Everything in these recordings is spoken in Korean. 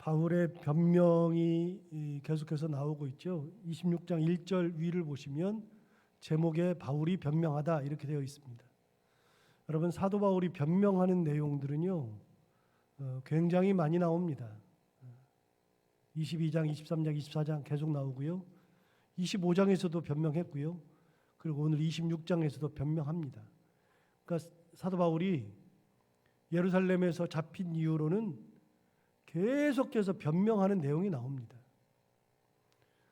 바울의 변명이 계속해서 나오고 있죠. 26장 1절 위를 보시면 제목에 바울이 변명하다 이렇게 되어 있습니다. 여러분, 사도 바울이 변명하는 내용들은요 굉장히 많이 나옵니다. 22장, 23장, 24장 계속 나오고요. 25장에서도 변명했고요. 그리고 오늘 26장에서도 변명합니다. 그러니까 사도 바울이 예루살렘에서 잡힌 이후로는 계속해서 변명하는 내용이 나옵니다.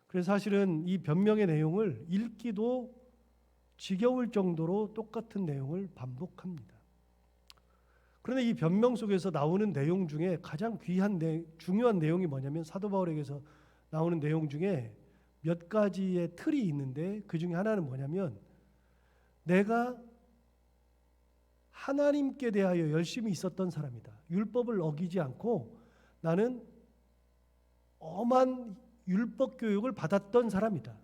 그래서 사실은 이 변명의 내용을 읽기도 지겨울 정도로 똑같은 내용을 반복합니다. 그런데 이 변명 속에서 나오는 내용 중에 가장 중요한 내용이 뭐냐면 사도 바울에게서 나오는 내용 중에 몇 가지의 틀이 있는데 그 중에 하나는 뭐냐면 내가 하나님께 대하여 열심히 있었던 사람이다. 율법을 어기지 않고 나는 엄한 율법 교육을 받았던 사람이다.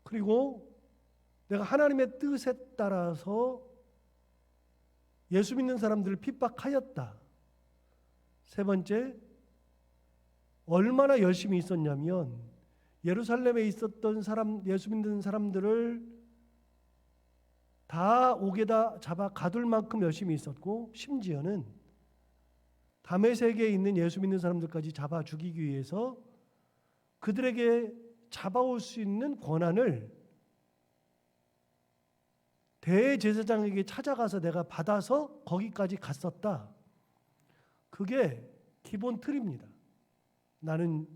그리고 내가 하나님의 뜻에 따라서 예수 믿는 사람들을 핍박하였다. 세 번째, 얼마나 열심히 있었냐면 예루살렘에 있었던 예수 믿는 사람들을 다 옥에다 잡아 가둘 만큼 열심히 있었고, 심지어는 다메섹에 있는 예수 믿는 사람들까지 잡아 죽이기 위해서 그들에게 잡아올 수 있는 권한을 대제사장에게 찾아가서 내가 받아서 거기까지 갔었다. 그게 기본 틀입니다. 나는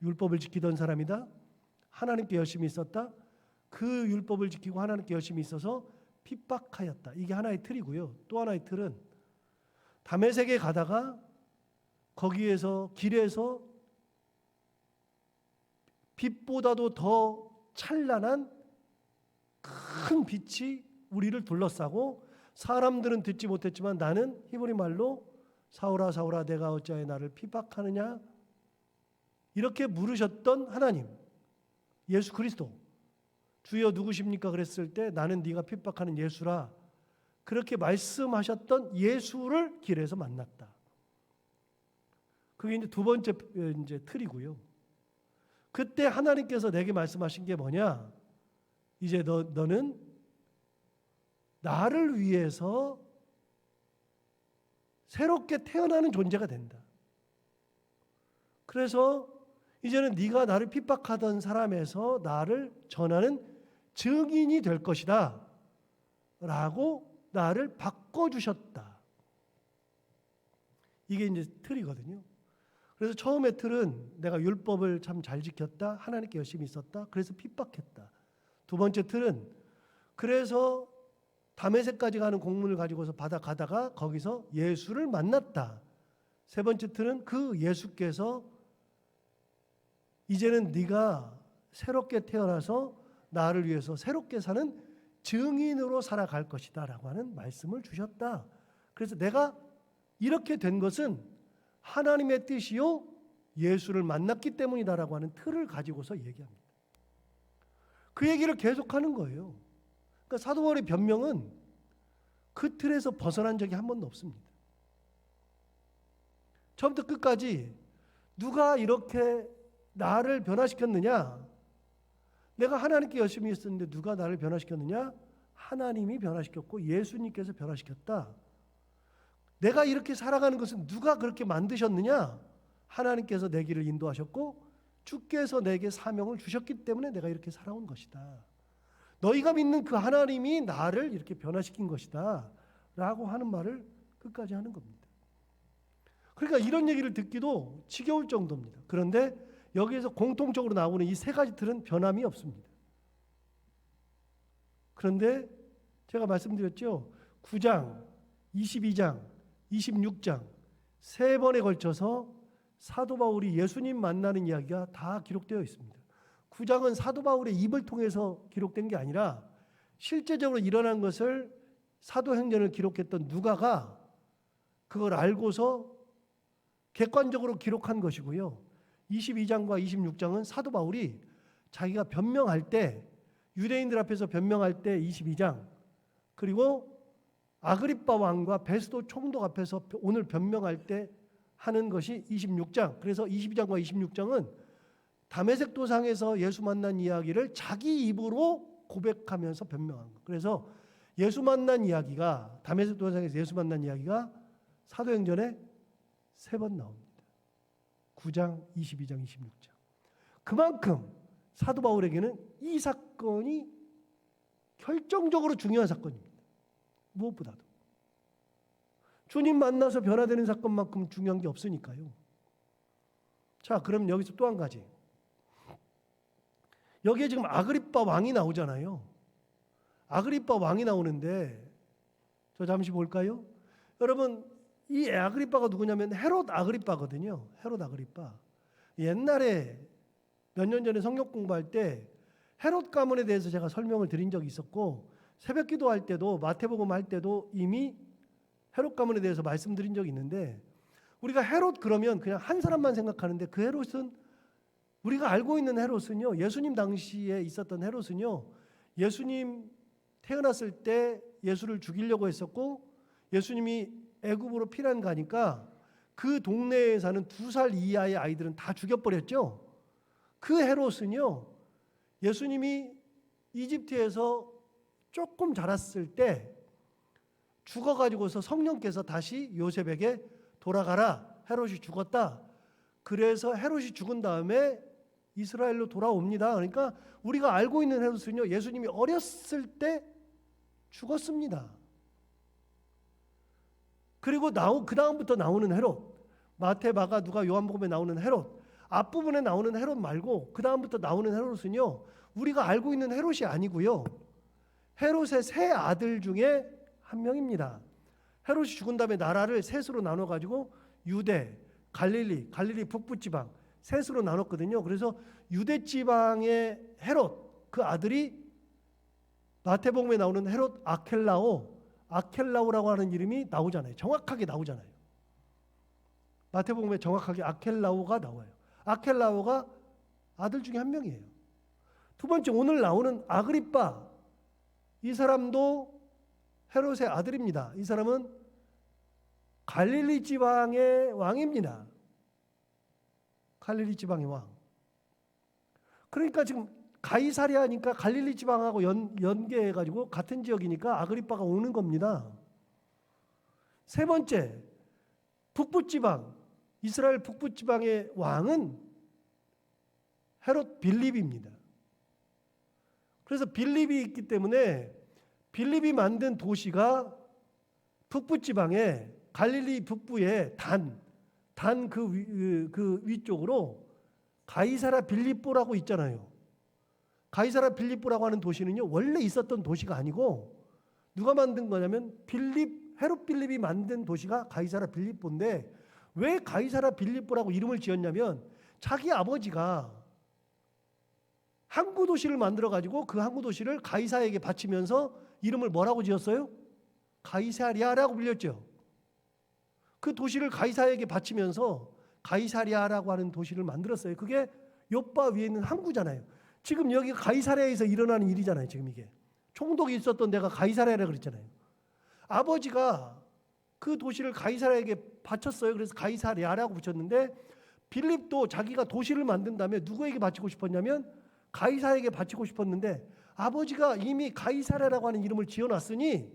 율법을 지키던 사람이다. 하나님께 열심히 있었다. 그 율법을 지키고 하나님께 열심히 있어서 핍박하였다. 이게 하나의 틀이고요. 또 하나의 틀은 다메섹에 가다가 거기에서 길에서 빛보다도 더 찬란한 큰 빛이 우리를 둘러싸고 사람들은 듣지 못했지만 나는 히브리 말로 사울아 사울아 내가 어찌하여 나를 핍박하느냐 이렇게 물으셨던 하나님 예수 그리스도 주여 누구십니까 그랬을 때 나는 네가 핍박하는 예수라 그렇게 말씀하셨던 예수를 길에서 만났다. 그게 이제 두 번째 이제 틀이고요. 그때 하나님께서 내게 말씀하신 게 뭐냐? 이제 너는 나를 위해서 새롭게 태어나는 존재가 된다. 그래서 이제는 네가 나를 핍박하던 사람에서 나를 전하는 증인이 될 것이다. 라고 나를 바꿔주셨다. 이게 이제 틀이거든요. 그래서 처음의 틀은 내가 율법을 참 잘 지켰다. 하나님께 열심히 있었다. 그래서 핍박했다. 두 번째 틀은 그래서 다메섹까지 가는 공문을 가지고서 받아가다가 거기서 예수를 만났다. 세 번째 틀은 그 예수께서 이제는 네가 새롭게 태어나서 나를 위해서 새롭게 사는 증인으로 살아갈 것이다 라고 하는 말씀을 주셨다. 그래서 내가 이렇게 된 것은 하나님의 뜻이요 예수를 만났기 때문이다라고 하는 틀을 가지고서 얘기합니다. 그 얘기를 계속하는 거예요. 그러니까 사도 바울의 변명은 그 틀에서 벗어난 적이 한 번도 없습니다. 처음부터 끝까지 누가 이렇게 나를 변화시켰느냐? 내가 하나님께 열심히 했었는데 누가 나를 변화시켰느냐? 하나님이 변화시켰고 예수님께서 변화시켰다. 내가 이렇게 살아가는 것은 누가 그렇게 만드셨느냐? 하나님께서 내 길을 인도하셨고 주께서 내게 사명을 주셨기 때문에 내가 이렇게 살아온 것이다. 너희가 믿는 그 하나님이 나를 이렇게 변화시킨 것이다 라고 하는 말을 끝까지 하는 겁니다. 그러니까 이런 얘기를 듣기도 지겨울 정도입니다. 그런데 여기에서 공통적으로 나오는 이 세 가지 틀은 변함이 없습니다. 그런데 제가 말씀드렸죠. 9장, 22장, 26장 세 번에 걸쳐서 사도 바울이 예수님 만나는 이야기가 다 기록되어 있습니다. 9장은 사도 바울의 입을 통해서 기록된 게 아니라 실제적으로 일어난 것을 사도행전을 기록했던 누가가 그걸 알고서 객관적으로 기록한 것이고요. 22장과 26장은 사도 바울이 자기가 변명할 때 유대인들 앞에서 변명할 때 22장 그리고 아그리빠 왕과 베스도 총독 앞에서 오늘 변명할 때 하는 것이 26장. 그래서 22장과 26장은 다메섹 도상에서 예수 만난 이야기를 자기 입으로 고백하면서 변명한 거. 그래서 예수 만난 이야기가, 다메섹 도상에서 예수 만난 이야기가 사도행전에 3번 나옵니다. 9장, 22장, 26장. 그만큼 사도 바울에게는 이 사건이 결정적으로 중요한 사건입니다. 무엇보다도. 주님 만나서 변화되는 사건만큼 중요한 게 없으니까요. 자, 그럼 여기서 또 한 가지. 여기에 지금 아그리빠 왕이 나오잖아요. 아그리빠 왕이 나오는데 저 잠시 볼까요? 여러분, 이 아그리빠가 누구냐면 헤롯 아그리빠거든요. 헤롯 아그리빠. 옛날에 몇 년 전에 성경 공부할 때 헤롯 가문에 대해서 제가 설명을 드린 적이 있었고, 새벽 기도할 때도, 마태복음 할 때도 이미 헤롯 가문에 대해서 말씀드린 적이 있는데, 우리가 헤롯 그러면 그냥 한 사람만 생각하는데, 그 헤롯은, 우리가 알고 있는 헤롯은요, 예수님 당시에 있었던 헤롯은요, 예수님 태어났을 때 예수를 죽이려고 했었고, 예수님이 애굽으로 피난 가니까 그 동네에 사는 2살 이하의 아이들은 다 죽여버렸죠. 그 헤롯은요, 예수님이 이집트에서 조금 자랐을 때 죽어가지고서 성령께서 다시 요셉에게 돌아가라, 헤롯이 죽었다. 그래서 헤롯이 죽은 다음에 이스라엘로 돌아옵니다. 그러니까 우리가 알고 있는 헤롯은요, 예수님이 어렸을 때 죽었습니다. 그리고 그 다음부터 나오는 헤롯, 마태, 마가, 누가, 요한복음에 나오는 헤롯, 앞부분에 나오는 헤롯 말고 그 다음부터 나오는 헤롯은요, 우리가 알고 있는 헤롯이 아니고요, 헤롯의 세 아들 중에 한 명입니다. 헤롯이 죽은 다음에 나라를 셋으로 나눠가지고 유대, 갈릴리 북부지방 셋으로 나눴거든요. 그래서 유대 지방의 헤롯, 그 아들이 마태복음에 나오는 헤롯 아켈라오라고 하는 이름이 나오잖아요. 정확하게 나오잖아요. 마태복음에 정확하게 아켈라오가 나와요. 아켈라오가 아들 중에 한 명이에요. 두 번째, 오늘 나오는 아그리빠, 이 사람도 헤롯의 아들입니다. 이 사람은 갈릴리 지방의 왕입니다. 갈릴리 지방의 왕. 그러니까 지금 가이사랴니까 갈릴리 지방하고 연계해가지고 같은 지역이니까 아그리빠가 오는 겁니다. 세 번째, 북부지방, 이스라엘 북부지방의 왕은 헤롯 빌립입니다. 그래서 빌립이 있기 때문에 빌립이 만든 도시가 북부지방에 갈릴리 북부의 그 위쪽으로 가이사라 빌립보라고 있잖아요. 가이사라 빌립보라고 하는 도시는요, 원래 있었던 도시가 아니고 누가 만든 거냐면 헤롯 빌립이 만든 도시가 가이사라 빌립보인데, 왜 가이사라 빌립보라고 이름을 지었냐면 자기 아버지가 항구 도시를 만들어 가지고 그 항구 도시를 가이사에게 바치면서 이름을 뭐라고 지었어요? 가이사랴라고 불렸죠. 그 도시를 가이사에게 바치면서 가이사랴라고 하는 도시를 만들었어요. 그게 요빠 위에 있는 항구잖아요. 지금 여기 가이사랴에서 일어나는 일이잖아요. 지금 이게 총독이 있었던 데가 가이사랴라고 그랬잖아요. 아버지가 그 도시를 가이사랴에게 바쳤어요. 그래서 가이사랴라고 붙였는데, 빌립도 자기가 도시를 만든 다음에 누구에게 바치고 싶었냐면 가이사에게 바치고 싶었는데, 아버지가 이미 가이사랴라고 하는 이름을 지어놨으니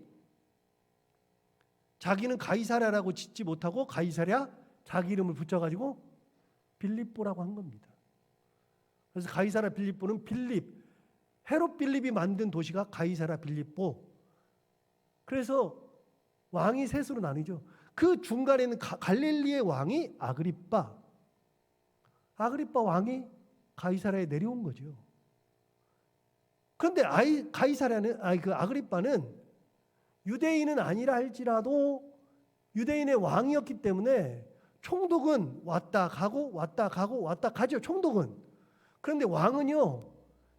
자기는 가이사랴라고 짓지 못하고 가이사랴 자기 이름을 붙여가지고 빌립보라고 한 겁니다. 그래서 가이사랴 빌립보는 헤롯 빌립이 만든 도시가 가이사랴 빌립보. 그래서 왕이 셋으로 나뉘죠. 그 중간에는 갈릴리의 왕이 아그리빠 왕이 가이사랴에 내려온 거죠. 그런데 그 아그리빠는 유대인은 아니라 할지라도 유대인의 왕이었기 때문에 총독은 왔다 가고 왔다 가죠. 총독은. 그런데 왕은요,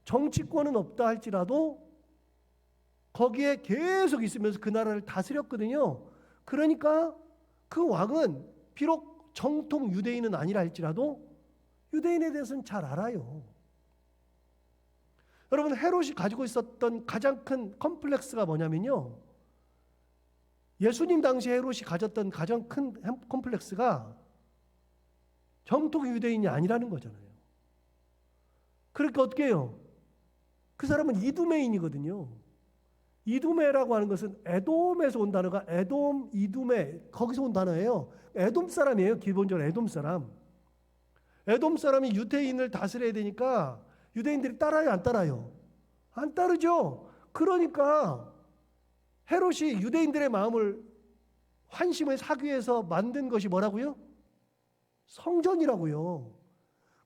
정치권은 없다 할지라도 거기에 계속 있으면서 그 나라를 다스렸거든요. 그러니까 그 왕은 비록 정통 유대인은 아니라 할지라도 유대인에 대해서는 잘 알아요. 여러분, 헤롯이 가지고 있었던 가장 큰 컴플렉스가 뭐냐면요, 예수님 당시 헤롯이 가졌던 가장 큰 컴플렉스가 정통 유대인이 아니라는 거잖아요. 그러니까 어떻게 해요? 그 사람은 이두메인이거든요. 이두메라고 하는 것은 에돔에서 온 단어가 에돔, 이두메 거기서 온 단어예요. 에돔 사람이에요. 기본적으로 에돔 사람. 에돔 사람이 유대인을 다스려야 되니까 유대인들이 따라요, 안 따라요? 안 따르죠. 그러니까 헤롯이 유대인들의 마음을 환심을 사기 위해서 만든 것이 뭐라고요? 성전이라고요.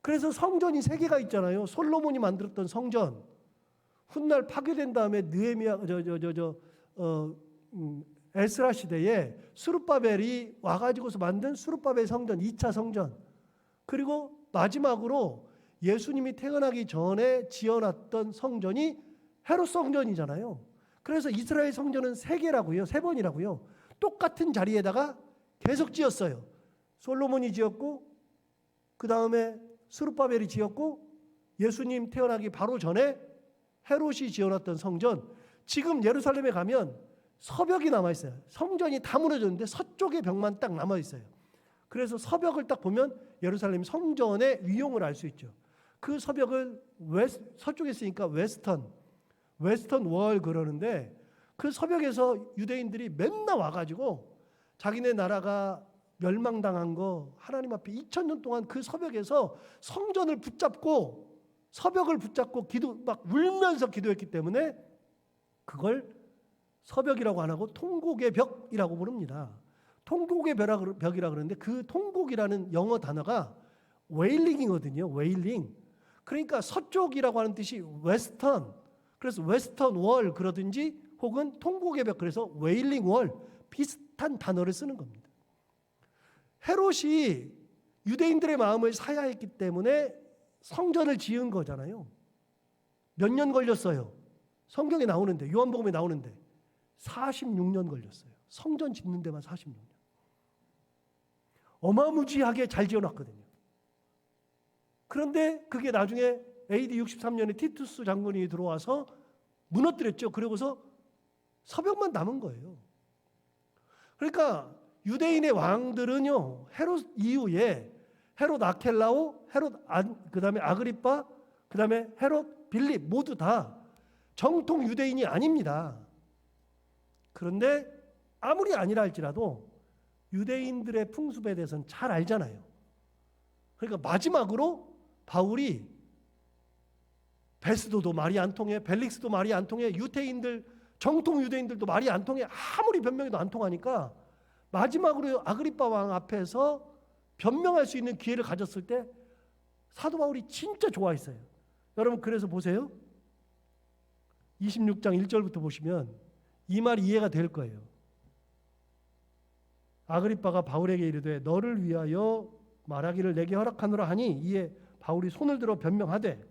그래서 성전이 3개가 있잖아요. 솔로몬이 만들었던 성전. 훗날 파괴된 다음에 느헤미야 에스라 시대에 스룹바벨이 와가지고서 만든 스룹바벨 성전, 2차 성전. 그리고 마지막으로 예수님이 태어나기 전에 지어놨던 성전이 헤롯 성전이잖아요. 그래서 이스라엘 성전은 3개라고요. 3번이라고요. 똑같은 자리에다가 계속 지었어요. 솔로몬이 지었고 그 다음에 스룹바벨이 지었고 예수님 태어나기 바로 전에 헤롯이 지어놨던 성전. 지금 예루살렘에 가면 서벽이 남아있어요. 성전이 다 무너졌는데 서쪽의 벽만 딱 남아있어요. 그래서 서벽을 딱 보면 예루살렘 성전의 위용을 알 수 있죠. 그 서벽을 서쪽에 있으니까 웨스턴 월 그러는데 그 서벽에서 유대인들이 맨날 와가지고 자기네 나라가 멸망당한 거 하나님 앞에 2000년 동안 그 서벽에서 성전을 붙잡고 서벽을 붙잡고 막 울면서 기도했기 때문에 그걸 서벽이라고 안 하고 통곡의 벽이라고 부릅니다. 통곡의 벽이라 그러는데 그 통곡이라는 영어 단어가 웨일링이거든요. 웨일링. 그러니까 서쪽이라고 하는 뜻이 웨스턴. 그래서 웨스턴 월 그러든지 혹은 통곡의 벽 그래서 웨일링 월 비슷한 단어를 쓰는 겁니다. 헤롯이 유대인들의 마음을 사야했기 때문에 성전을 지은 거잖아요. 몇 년 걸렸어요? 성경에 나오는데 요한복음에 나오는데 46년 걸렸어요. 성전 짓는 데만 46년. 어마무지하게 잘 지어놨거든요. 그런데 그게 나중에 AD 63년에 티투스 장군이 들어와서 무너뜨렸죠. 그러고서 서벽만 남은 거예요. 그러니까 유대인의 왕들은요, 헤롯 이후에 헤롯 아켈라오, 그다음에 아그리파, 그다음에 헤롯 빌립 모두 다 정통 유대인이 아닙니다. 그런데 아무리 아니라 할지라도 유대인들의 풍습에 대해서는 잘 알잖아요. 그러니까 마지막으로 바울이 베스도도 말이 안 통해, 벨릭스도 말이 안 통해, 정통 유대인들도 말이 안 통해, 아무리 변명해도 안 통하니까 마지막으로 아그리파 왕 앞에서 변명할 수 있는 기회를 가졌을 때 사도 바울이 진짜 좋아했어요. 여러분 그래서 보세요. 26장 1절부터 보시면 이 말이 이해가 될 거예요. 아그리파가 바울에게 이르되 너를 위하여 말하기를 내게 허락하노라 하니 이에 바울이 손을 들어 변명하되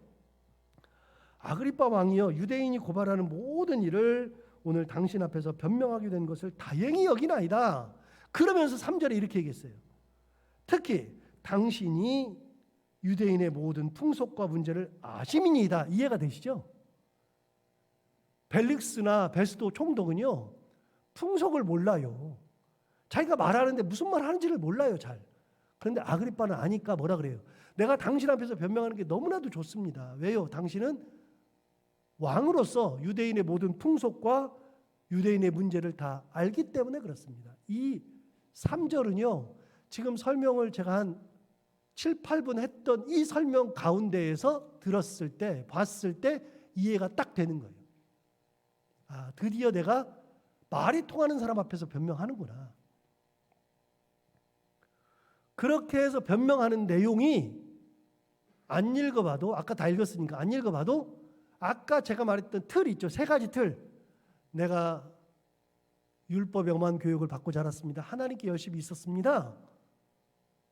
아그리파 왕이여 유대인이 고발하는 모든 일을 오늘 당신 앞에서 변명하게 된 것을 다행히 여기나이다. 그러면서 3절에 이렇게 얘기했어요. 특히 당신이 유대인의 모든 풍속과 문제를 아심이니이다. 이해가 되시죠? 벨릭스나 베스도 총독은요 풍속을 몰라요. 자기가 말하는데 무슨 말 하는지를 몰라요 잘. 그런데 아그리파는 아니까 뭐라 그래요? 내가 당신 앞에서 변명하는 게 너무나도 좋습니다. 왜요? 당신은 왕으로서 유대인의 모든 풍속과 유대인의 문제를 다 알기 때문에 그렇습니다. 이 3절은요 지금 설명을 제가 한 7, 8분 했던 이 설명 가운데에서 들었을 때 봤을 때 이해가 딱 되는 거예요. 아, 드디어 내가 말이 통하는 사람 앞에서 변명하는구나. 그렇게 해서 변명하는 내용이 안 읽어봐도 아까 다 읽었으니까 안 읽어봐도 아까 제가 말했던 틀 있죠. 3가지 틀. 내가 율법 영만 교육을 받고 자랐습니다. 하나님께 열심히 있었습니다.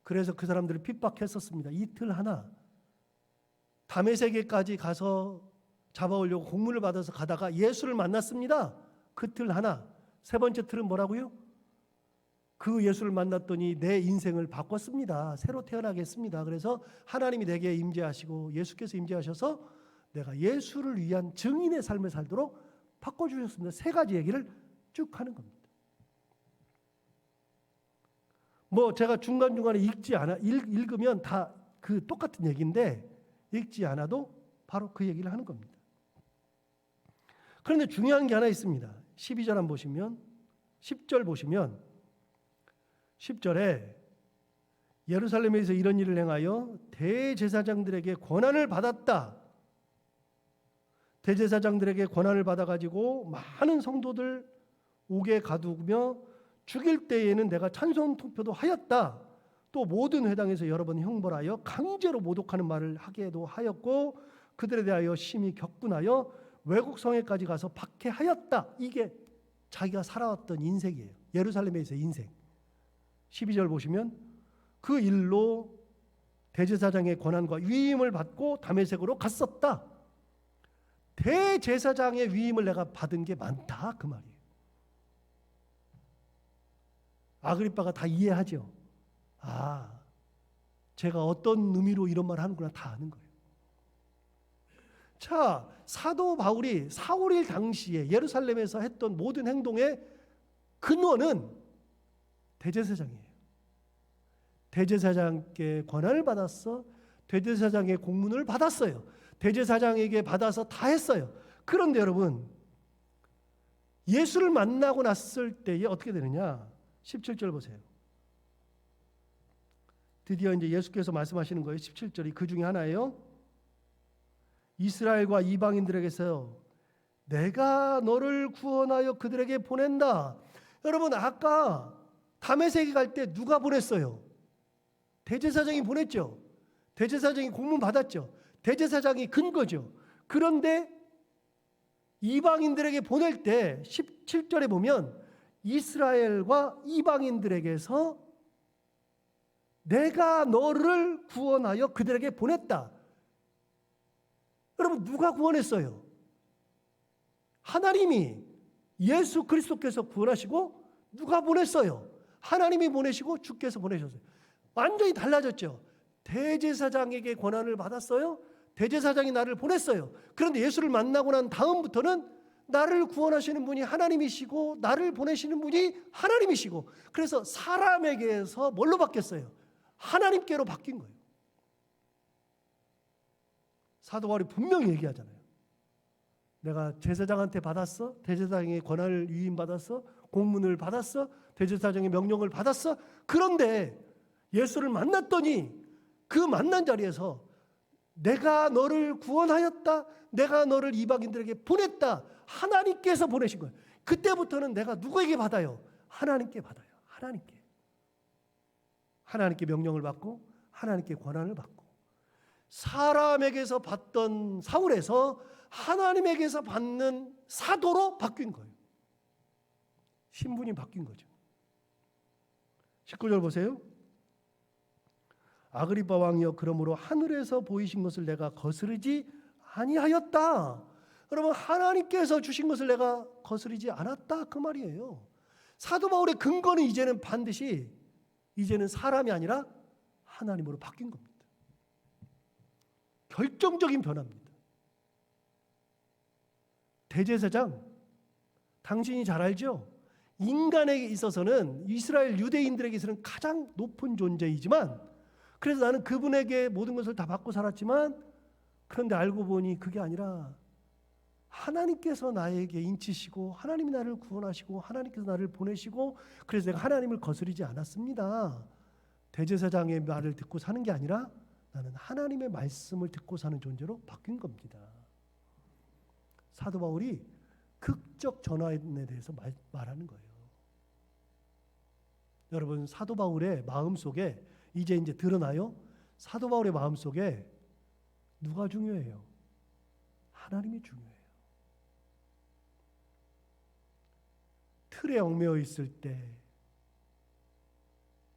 그래서 그 사람들을 핍박했었습니다. 이 틀 하나. 다메섹에까지 가서 잡아오려고 공문을 받아서 가다가 예수를 만났습니다. 그 틀 하나. 3번째 틀은 뭐라고요? 그 예수를 만났더니 내 인생을 바꿨습니다. 새로 태어나겠습니다. 그래서 하나님이 내게 임재하시고 예수께서 임재하셔서 내가 예수를 위한 증인의 삶을 살도록 바꿔주셨습니다. 3가지 얘기를 쭉 하는 겁니다. 뭐 제가 중간중간에 읽으면 다 그 똑같은 얘기인데 읽지 않아도 바로 그 얘기를 하는 겁니다. 그런데 중요한 게 하나 있습니다. 12절 한번 보시면 10절 보시면 10절에 예루살렘에서 이런 일을 행하여 대제사장들에게 권한을 받았다. 대제사장들에게 권한을 받아가지고 많은 성도들 옥에 가두며 죽일 때에는 내가 찬송 투표도 하였다. 또 모든 회당에서 여러 번 형벌하여 강제로 모독하는 말을 하게도 하였고 그들에 대하여 심히 격분하여 외국 성에까지 가서 박해하였다. 이게 자기가 살아왔던 인생이에요. 예루살렘에서의 인생. 12절 보시면 그 일로 대제사장의 권한과 위임을 받고 다메섹으로 갔었다. 대제사장의 위임을 내가 받은 게 많다 그 말이에요. 아그리빠가 다 이해하죠. 아, 제가 어떤 의미로 이런 말을 하는구나 다 아는 거예요. 자, 사도 바울이 사울일 당시에 예루살렘에서 했던 모든 행동의 근원은 대제사장이에요. 대제사장께 권한을 받았어. 대제사장의 공문을 받았어요. 대제사장에게 받아서 다 했어요. 그런데 여러분, 예수를 만나고 났을 때에 어떻게 되느냐? 17절 보세요. 드디어 이제 예수께서 말씀하시는 거예요. 17절이 그 중에 하나예요. 이스라엘과 이방인들에게서 내가 너를 구원하여 그들에게 보낸다. 여러분, 아까 다메섹에 갈 때 누가 보냈어요? 대제사장이 보냈죠. 대제사장이 공문 받았죠. 대제사장이 근거죠. 그런데 이방인들에게 보낼 때 17절에 보면 이스라엘과 이방인들에게서 내가 너를 구원하여 그들에게 보냈다. 여러분, 누가 구원했어요? 하나님이, 예수 그리스도께서 구원하시고 누가 보냈어요? 하나님이 보내시고 주께서 보내셨어요. 완전히 달라졌죠. 대제사장에게 권한을 받았어요. 대제사장이 나를 보냈어요. 그런데 예수를 만나고 난 다음부터는 나를 구원하시는 분이 하나님이시고 나를 보내시는 분이 하나님이시고, 그래서 사람에게서 뭘로 바뀌었어요? 하나님께로 바뀐 거예요. 사도 바울이 분명히 얘기하잖아요. 내가 제사장한테 받았어. 대제사장의 권한을 위임받았어. 공문을 받았어. 대제사장의 명령을 받았어. 그런데 예수를 만났더니 그 만난 자리에서 내가 너를 구원하였다. 내가 너를 이방인들에게 보냈다. 하나님께서 보내신 거예요. 그때부터는 내가 누구에게 받아요? 하나님께 받아요. 하나님께 명령을 받고 하나님께 권한을 받고, 사람에게서 받던 사울에서 하나님에게서 받는 사도로 바뀐 거예요. 신분이 바뀐 거죠. 19절 보세요. 아그리빠 왕이여, 그러므로 하늘에서 보이신 것을 내가 거스르지 아니하였다. 여러분, 하나님께서 주신 것을 내가 거스르지 않았다 그 말이에요. 사도 바울의 근거는 이제는 반드시 이제는 사람이 아니라 하나님으로 바뀐 겁니다. 결정적인 변화입니다. 대제사장, 당신이 잘 알죠? 인간에게 있어서는, 이스라엘 유대인들에게 있어서는 가장 높은 존재이지만, 그래서 나는 그분에게 모든 것을 다 받고 살았지만, 그런데 알고 보니 그게 아니라 하나님께서 나에게 인치시고 하나님이 나를 구원하시고 하나님께서 나를 보내시고, 그래서 내가 하나님을 거스르지 않았습니다. 대제사장의 말을 듣고 사는 게 아니라 나는 하나님의 말씀을 듣고 사는 존재로 바뀐 겁니다. 사도 바울이 극적 전환에 대해서 말하는 거예요. 여러분, 사도 바울의 마음속에 이제 드러나요? 사도 바울의 마음속에 누가 중요해요? 하나님이 중요해요. 틀에 얽매여 있을 때,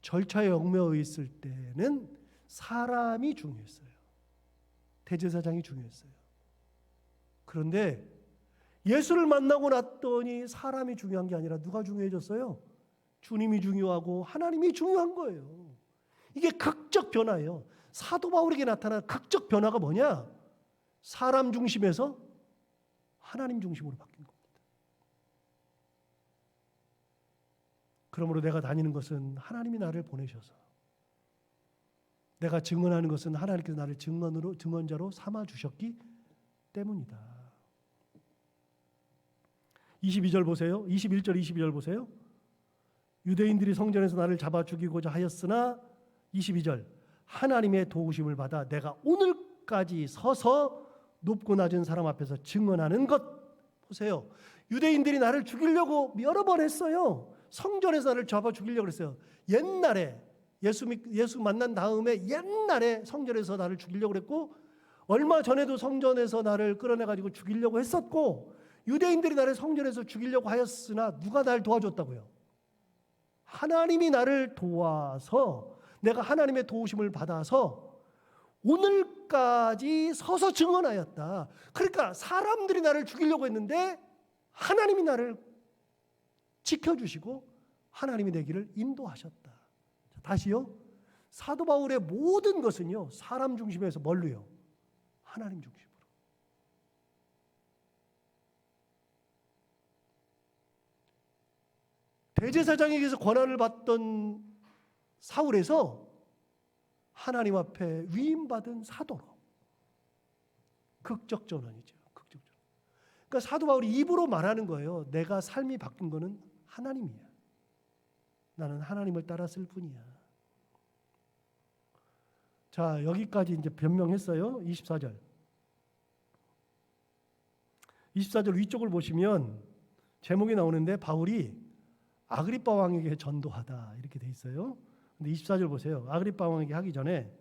절차에 얽매여 있을 때는 사람이 중요했어요. 대제사장이 중요했어요. 그런데 예수를 만나고 났더니 사람이 중요한 게 아니라 누가 중요해졌어요? 주님이 중요하고 하나님이 중요한 거예요. 이게 극적 변화예요. 사도 바울에게 나타난 극적 변화가 뭐냐? 사람 중심에서 하나님 중심으로 바뀐 겁니다. 그러므로 내가 다니는 것은 하나님이 나를 보내셔서, 내가 증언하는 것은 하나님께서 나를 증언자로 삼아 주셨기 때문이다. 22절 보세요. 21절 22절 보세요. 유대인들이 성전에서 나를 잡아 죽이고자 하였으나 22절 하나님의 도우심을 받아 내가 오늘까지 서서 높고 낮은 사람 앞에서 증언하는 것. 보세요. 유대인들이 나를 죽이려고 여러 번 했어요. 성전에서 나를 잡아 죽이려고 했어요. 옛날에 예수 만난 다음에 옛날에 성전에서 나를 죽이려고 했고, 얼마 전에도 성전에서 나를 끌어내가지고 죽이려고 했었고, 유대인들이 나를 성전에서 죽이려고 하였으나 누가 날 도와줬다고요? 하나님이 나를 도와서, 내가 하나님의 도우심을 받아서 오늘까지 서서 증언하였다. 그러니까 사람들이 나를 죽이려고 했는데 하나님이 나를 지켜주시고 하나님이 내 길을 인도하셨다. 다시요. 사도 바울의 모든 것은요, 사람 중심에서 뭘로요? 하나님 중심으로. 대제사장에게서 권한을 받던 사울에서 하나님 앞에 위임받은 사도로. 극적 전환이죠. 극적 전환. 그러니까 사도 바울이 입으로 말하는 거예요. 내가 삶이 바뀐 거는 하나님이야. 나는 하나님을 따랐을 뿐이야. 자, 여기까지 이제 변명했어요. 24절. 24절 위쪽을 보시면 제목이 나오는데 바울이 아그리빠 왕에게 전도하다 이렇게 돼 있어요. 근데 24절 보세요. 아그리빠 왕에게 하기 전에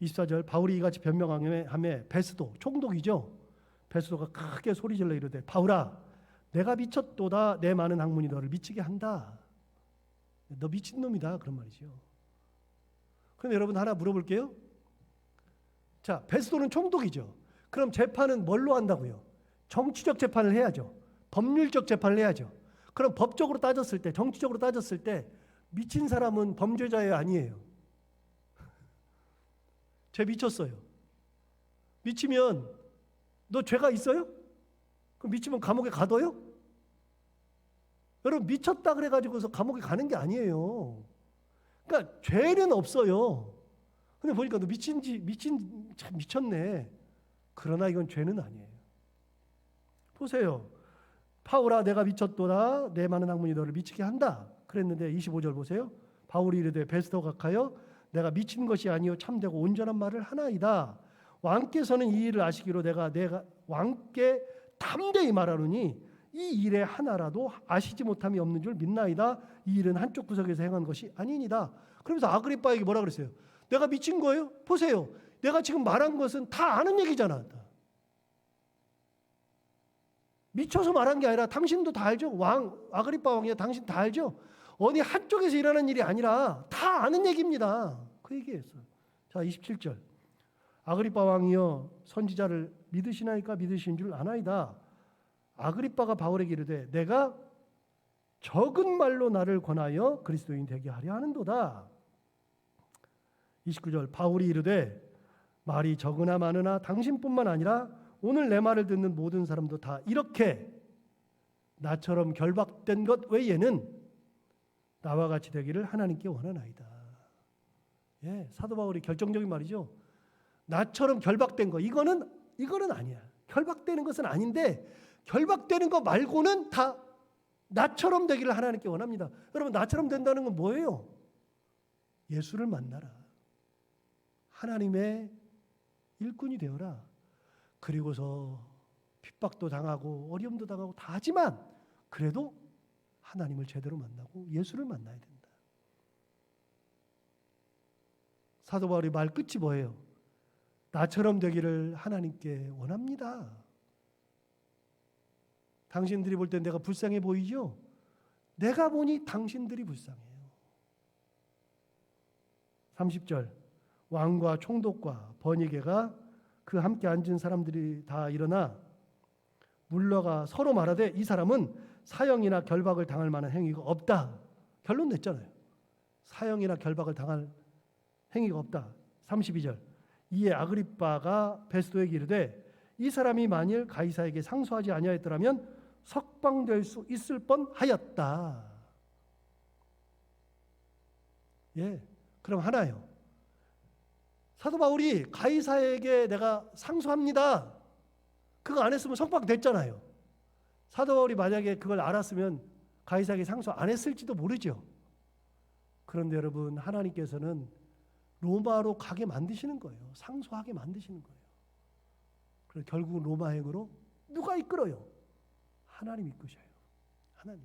24절 바울이 이같이 변명하며 베스도 총독이죠. 베스도가 크게 소리질러 이르되 바울아 내가 미쳤도다. 내 많은 학문이 너를 미치게 한다. 너 미친놈이다 그런 말이죠. 그런데 여러분 하나 물어볼게요. 자, 베스도는 총독이죠. 그럼 재판은 뭘로 한다고요? 정치적 재판을 해야죠. 법률적 재판을 해야죠. 그럼 법적으로 따졌을 때, 정치적으로 따졌을 때 미친 사람은 범죄자예요, 아니에요? 쟤 미쳤어요. 미치면 너 죄가 있어요? 그럼 미치면 감옥에 가둬요? 여러분 미쳤다 그래가지고서 감옥에 가는 게 아니에요. 그러니까 죄는 없어요. 근데 보니까 너 미쳤네. 그러나 이건 죄는 아니에요. 보세요. 바울아 내가 미쳤도다. 내 많은 학문이 너를 미치게 한다. 그랬는데 25절 보세요. 바울이 이르되 베스도 각하여 내가 미친 것이 아니요 참되고 온전한 말을 하나이다. 왕께서는 이 일을 아시기로 내가 왕께 담대히 말하노니 이 일에 하나라도 아시지 못함이 없는 줄 믿나이다. 이 일은 한쪽 구석에서 행한 것이 아니니이다. 그러면서 아그리빠에게 뭐라 그랬어요? 내가 미친 거예요? 보세요. 내가 지금 말한 것은 다 아는 얘기잖아. 미쳐서 말한 게 아니라 당신도 다 알죠. 아그리빠 왕이야. 당신 다 알죠. 어디 한쪽에서 일어난 일이 아니라 다 아는 얘기입니다. 그 얘기했어요. 자, 27절. 아그리빠 왕이여 선지자를 믿으시나이까 믿으신 줄 아나이다. 아그리빠가 바울에게 이르되 내가 적은 말로 나를 권하여 그리스도인 되게 하려 하는도다. 29절. 바울이 이르되 말이 적으나 많으나 당신뿐만 아니라 오늘 내 말을 듣는 모든 사람도 다 이렇게 나처럼 결박된 것 외에는 나와 같이 되기를 하나님께 원하나이다. 예, 사도 바울이 결정적인 말이죠. 나처럼 결박된 거 이거는 아니야. 결박되는 것은 아닌데 결박되는 거 말고는 다 나처럼 되기를 하나님께 원합니다. 여러분 나처럼 된다는 건 뭐예요? 예수를 만나라. 하나님의 일꾼이 되어라. 그리고서 핍박도 당하고 어려움도 당하고 다 하지만 그래도 하나님을 제대로 만나고 예수를 만나야 된다. 사도 바울이 말 끝이 뭐예요? 나처럼 되기를 하나님께 원합니다. 당신들이 볼 때 내가 불쌍해 보이죠? 내가 보니 당신들이 불쌍해요. 30절. 왕과 총독과 번이게가 그 함께 앉은 사람들이 다 일어나 물러가 서로 말하되 이 사람은 사형이나 결박을 당할 만한 행위가 없다. 결론 냈잖아요. 사형이나 결박을 당할 행위가 없다. 32절. 이에 아그리빠가 베스도에게 이르되 이 사람이 만일 가이사에게 상소하지 아니하였더라면 석방될 수 있을 뻔하였다. 예, 그럼 하나요. 사도 바울이 가이사에게 내가 상소합니다. 그거 안 했으면 석방됐잖아요. 사도 바울이 만약에 그걸 알았으면 가이사에게 상소 안 했을지도 모르죠. 그런데 여러분, 하나님께서는 로마로 가게 만드시는 거예요. 상소하게 만드시는 거예요. 그래서 결국 로마행으로 누가 이끌어요? 하나님 이끄셔요. 하나님.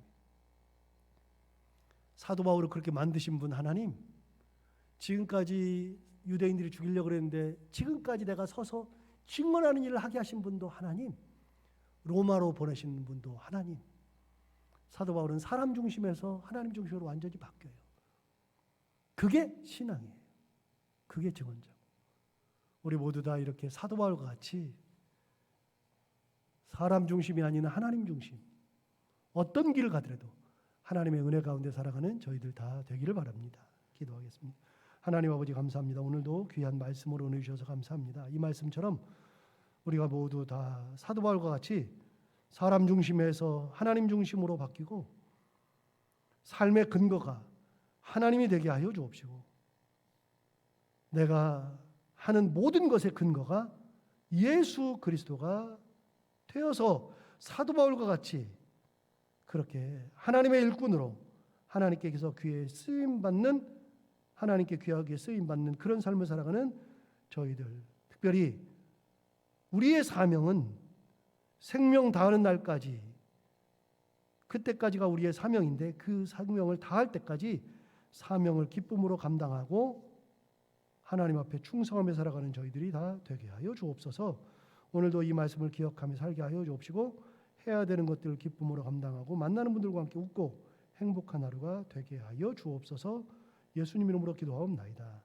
사도 바울을 그렇게 만드신 분 하나님, 지금까지 유대인들이 죽이려고 그랬는데 지금까지 내가 서서 증언하는 일을 하게 하신 분도 하나님, 로마로 보내신 분도 하나님. 사도 바울은 사람 중심에서 하나님 중심으로 완전히 바뀌어요. 그게 신앙이에요. 그게 증언자. 우리 모두 다 이렇게 사도 바울과 같이 사람 중심이 아닌 하나님 중심, 어떤 길을 가더라도 하나님의 은혜 가운데 살아가는 저희들 다 되기를 바랍니다. 기도하겠습니다. 하나님 아버지 감사합니다. 오늘도 귀한 말씀으로 은혜 주셔서 감사합니다. 이 말씀처럼 우리가 모두 다 사도 바울과 같이 사람 중심에서 하나님 중심으로 바뀌고 삶의 근거가 하나님이 되게 하여 주옵시고, 내가 하는 모든 것의 근거가 예수 그리스도가 되어서 사도 바울과 같이 그렇게 하나님의 일꾼으로 하나님께서 귀에 쓰임 받는, 하나님께 귀하게 쓰임 받는 그런 삶을 살아가는 저희들, 특별히 우리의 사명은 생명 다하는 날까지, 그때까지가 우리의 사명인데 그 사명을 다할 때까지 사명을 기쁨으로 감당하고 하나님 앞에 충성하며 살아가는 저희들이 다 되게 하여 주옵소서. 오늘도 이 말씀을 기억하며 살게 하여 주옵시고, 해야 되는 것들을 기쁨으로 감당하고 만나는 분들과 함께 웃고 행복한 하루가 되게 하여 주옵소서. 예수님 이름으로 기도하옵나이다.